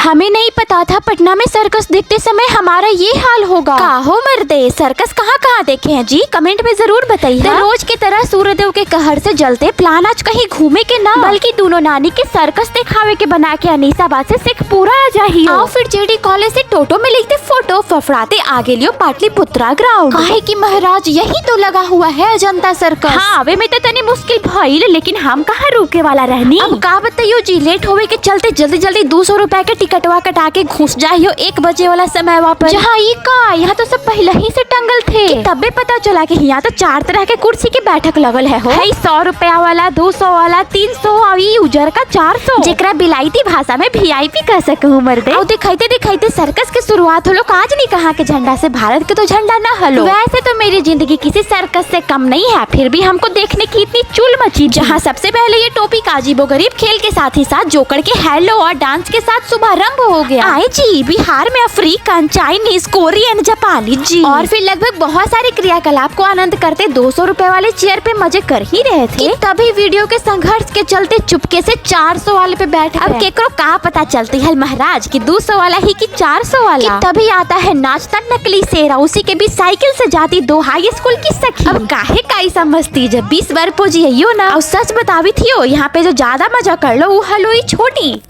हमें नहीं पता था पटना में सर्कस देखते समय हमारा ये हाल होगा। काहो मर्दे, सर्कस कहाँ कहाँ देखे हैं जी, कमेंट में जरूर बताइए। रोज की तरह सूर्यदेव के कहर से जलते प्लान आज कहीं घूमे के ना, बल्कि दोनों नानी के सर्कस दिखावे के बना के अनीसाबाद से सिख पूरा आ जाही। आओ फिर जेडी कॉलेज से टोटो में लिखते फोटो फफड़ाते आगे लियो पाटलिपुत्रा ग्राउंड। काहे की महाराज यही तो लगा हुआ है अजंता सर्कस। हाँ आवे में तो तनी मुश्किल भइल, लेकिन हम कहाँ रुके वाला रहनी। अब का बताइयो जी, लेट होवे के चलते जल्दी जल्दी 200 रुपए के टिकटवा कटा के घुस जाइयो 1 बजे वाला समय वापस। जहाँ यहाँ तो सब पहले ही से टंगल थे, तबे पता चला कि यहाँ तो 4 तरह के कुर्सी की बैठक लगल है हो। 100 रुपया वाला, 200 वाला, 300 और उजर का 400, जेकरा बिलायती भाषा में VIP कह सकूं मर्दे। और दिखाइते दिखाइते सर्कस की शुरुआत होलो काज नहीं कहा के झंडा से, भारत के तो झंडा न हलो। वैसे तो मेरी जिंदगी किसी सर्कस से कम नहीं है, फिर भी हमको देखने की इतनी चुल मची। जहाँ सबसे पहले ये टोपी काजीबो गरीब खेल के साथ ही साथ जोकर के हेलो और डांस के साथ शुभारंभ हो गया। आए जी, बिहार में अफ्रीकन, चाइनीज, कोरियन, जापानी जी, और फिर लगभग बहुत सारे क्रियाकलाप को आनंद करते 200 रुपए वाले चेयर पे मजे कर ही रहे थे। तभी वीडियो के संघर्ष के चलते चुपके से 400 वाले पे बैठ गए। अब केकरो का पता चलती है महाराज कि 200 वाला ही कि 400 वाला। तभी आता है नाचता नकली शेरा, उसी के बीच साइकिल से जाती 2 हाई स्कूल की सखी। अब काहे काई समझती, जब 20 बार पोजियो ना, और सच बतावी थी यहाँ पे जो ज्यादा मजा कर लो वो हलो छोटी।